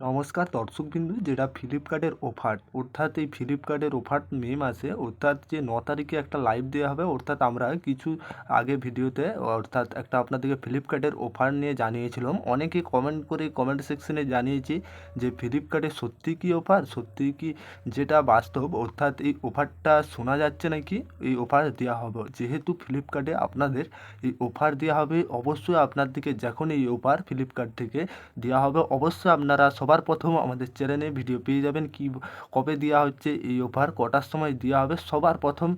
নমস্কার দর্শকবিন্দু, যেটা ফ্লিপকার্টের অফার, অর্থাৎ এই ফ্লিপকার্টের অফার মে মাসে, অর্থাৎ যে 9 তারিখে একটা লাইভ দেওয়া হবে। অর্থাৎ আমরা কিছু আগে ভিডিওতে অর্থাৎ একটা আপনাদেরকে ফ্লিপকার্টের অফার নিয়ে জানিয়েছিলাম। অনেকে কমেন্ট করে কমেন্ট সেকশনে জানিয়েছি যে ফ্লিপকার্টে সত্যি কি অফার, সত্যি কি যেটা বাস্তব, অর্থাৎ এই অফারটা শোনা যাচ্ছে নাকি এই অফার দেওয়া হবে। যেহেতু ফ্লিপকার্টে আপনাদের এই অফার দেওয়া হবে, অবশ্যই আপনাদেরকে যখন এই অফার ফ্লিপকার্ট থেকে দেওয়া হবে, অবশ্যই আপনারা সবার প্রথম আমাদের চ্যানেলে ভিডিও পেয়ে যাবেন। কি কবে দেওয়া হচ্ছে এই অফার, কটার সময় দেওয়া হবে, সবার প্রথম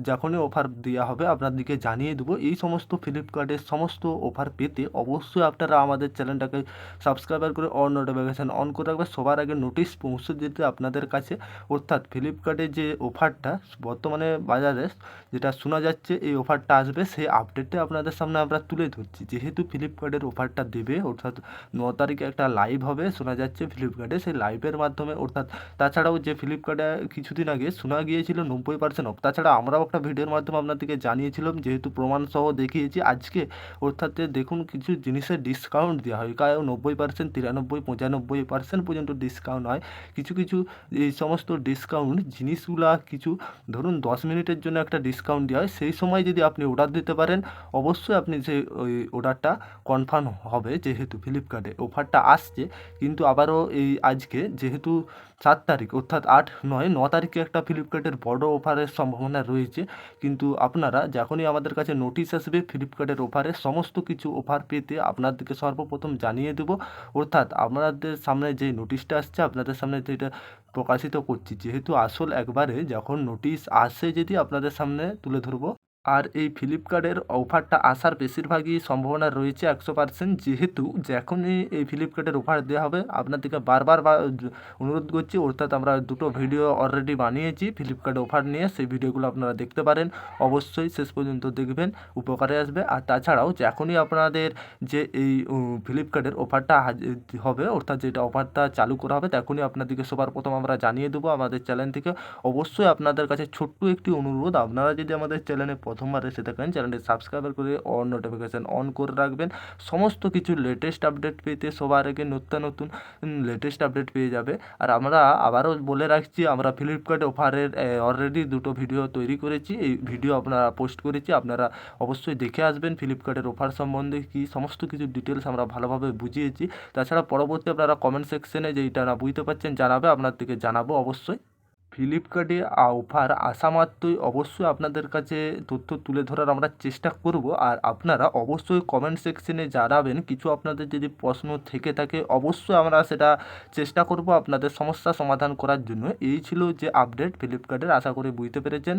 যখনই অফার দেওয়া হবে আপনাদেরকে জানিয়ে দেবো। এই সমস্ত ফ্লিপকার্টের সমস্ত অফার পেতে অবশ্যই আপনারা আমাদের চ্যানেলটাকে সাবস্ক্রাইব করে অল নোটিফিকেশান অন করে রাখবেন, সবার আগে নোটিশ পৌঁছে যেতে আপনাদের কাছে। অর্থাৎ ফ্লিপকার্টের যে অফারটা বর্তমানে বাজারে যেটা শোনা যাচ্ছে এই অফারটা আসবে, সেই আপডেটটা আপনাদের সামনে আমরা তুলে ধরছি। যেহেতু ফ্লিপকার্টের অফারটা দেবে, অর্থাৎ 9 তারিখে একটা লাইভ হবে শোনা যাচ্ছে ফ্লিপকার্টে, সেই লাইভের মাধ্যমে। অর্থাৎ তাছাড়াও যে ফ্লিপকার্টে কিছুদিন আগে শোনা গিয়েছিল 90% অফ, তাছাড়া আমরাও একটা ভিডিওর মাধ্যমে আপনাদেরকে জানিয়েছিলাম, যেহেতু প্রমাণসহ দেখিয়েছি আজকে। অর্থাৎ দেখুন, কিছু জিনিসের ডিসকাউন্ট দেওয়া হয়, কারণ 90%, 93, 95% পর্যন্ত ডিসকাউন্ট হয়। কিছু কিছু এই সমস্ত ডিসকাউন্ট জিনিসগুলা কিছু ধরুন 10 মিনিটের জন্য একটা ডিসকাউন্ট দেওয়া হয়, সেই সময় যদি আপনি অর্ডার দিতে পারেন অবশ্যই আপনি সেই ওই অর্ডারটা কনফার্ম হবে। যেহেতু ফ্লিপকার্টে অফারটা আসছে, কিন্তু আবারও এই আজকে যেহেতু 7 তারিখ, অর্থাৎ 8, 9, 9 তারিখে একটা ফ্লিপকার্টের বড় অফারের সম্ভাবনা রয়েছে। কিন্তু আপনারা যখনই আমাদের কাছে নোটিশ আসবে ফ্লিপকার্টের অফারের সমস্ত কিছু অফার পেতে আপনাদেরকে সর্বপ্রথম জানিয়ে দেবো। অর্থাৎ আপনাদের সামনে যে নোটিশটা আসছে আপনাদের সামনে যেটা প্রকাশিত করছি, যেহেতু আসল একবারে যখন নোটিশ আসে যদি আপনাদের সামনে তুলে ধরবো। আর এই ফ্লিপকার্টের অফারটা আসার বেশিরভাগই সম্ভাবনা রয়েছে 100%। যেহেতু যখনই এই ফ্লিপকার্টের অফার দেওয়া হবে আপনাদেরকে বারবার অনুরোধ করছি। অর্থাৎ আমরা দুটো ভিডিও অলরেডি বানিয়েছি ফ্লিপকার্ট অফার নিয়ে, সেই ভিডিওগুলো আপনারা দেখতে পারেন। অবশ্যই শেষ পর্যন্ত দেখবেন, উপকারে আসবে। আর তাছাড়াও যখনই আপনাদের যে এই ফ্লিপকার্টের অফারটা হবে, অর্থাৎ যেটা অফারটা চালু করা হবে, তখনই আপনাদেরকে সবার প্রথম আমরা জানিয়ে দেবো আমাদের চ্যানেল থেকে। অবশ্যই আপনাদের কাছে ছোট্ট একটি অনুরোধ, আপনারা যদি আমাদের চ্যানেলে প্রথমবার এসে থাকেন চ্যানেলটি সাবস্ক্রাইব করে অল নোটিফিকেশান অন করে রাখবেন। সমস্ত কিছু লেটেস্ট আপডেট পেতে সবার আগে নতুন নতুন লেটেস্ট আপডেট পেয়ে যাবে। আর আমরা আবারও বলে রাখছি, আমরা ফ্লিপকার্ট অফারের অলরেডি দুটো ভিডিও তৈরি করেছি, এই ভিডিও আপনারা পোস্ট করেছি, আপনারা অবশ্যই দেখে আসবেন। ফ্লিপকার্টের অফার সম্বন্ধে কি সমস্ত কিছু ডিটেলস আমরা ভালোভাবে বুঝিয়েছি। তাছাড়া পরবর্তী আপনারা কমেন্ট সেকশনে যেইটা না বুঝতে পারছেন জানাবে, আপনাদেরকে জানাবো অবশ্যই। ফ্লিপকার্টে অফার আসা মাত্রই অবশ্যই আপনাদের কাছে তথ্য তুলে ধরার আমরা চেষ্টা করব। আর আপনারা অবশ্যই কমেন্ট সেকশনে জানাবেন, কিছু আপনাদের যদি প্রশ্ন থেকে থাকে অবশ্যই আমরা সেটা চেষ্টা করব আপনাদের সমস্যা সমাধান করার জন্য। এই ছিল যে আপডেট ফ্লিপকার্টের, আশা করি বুঝতে পেরেছেন।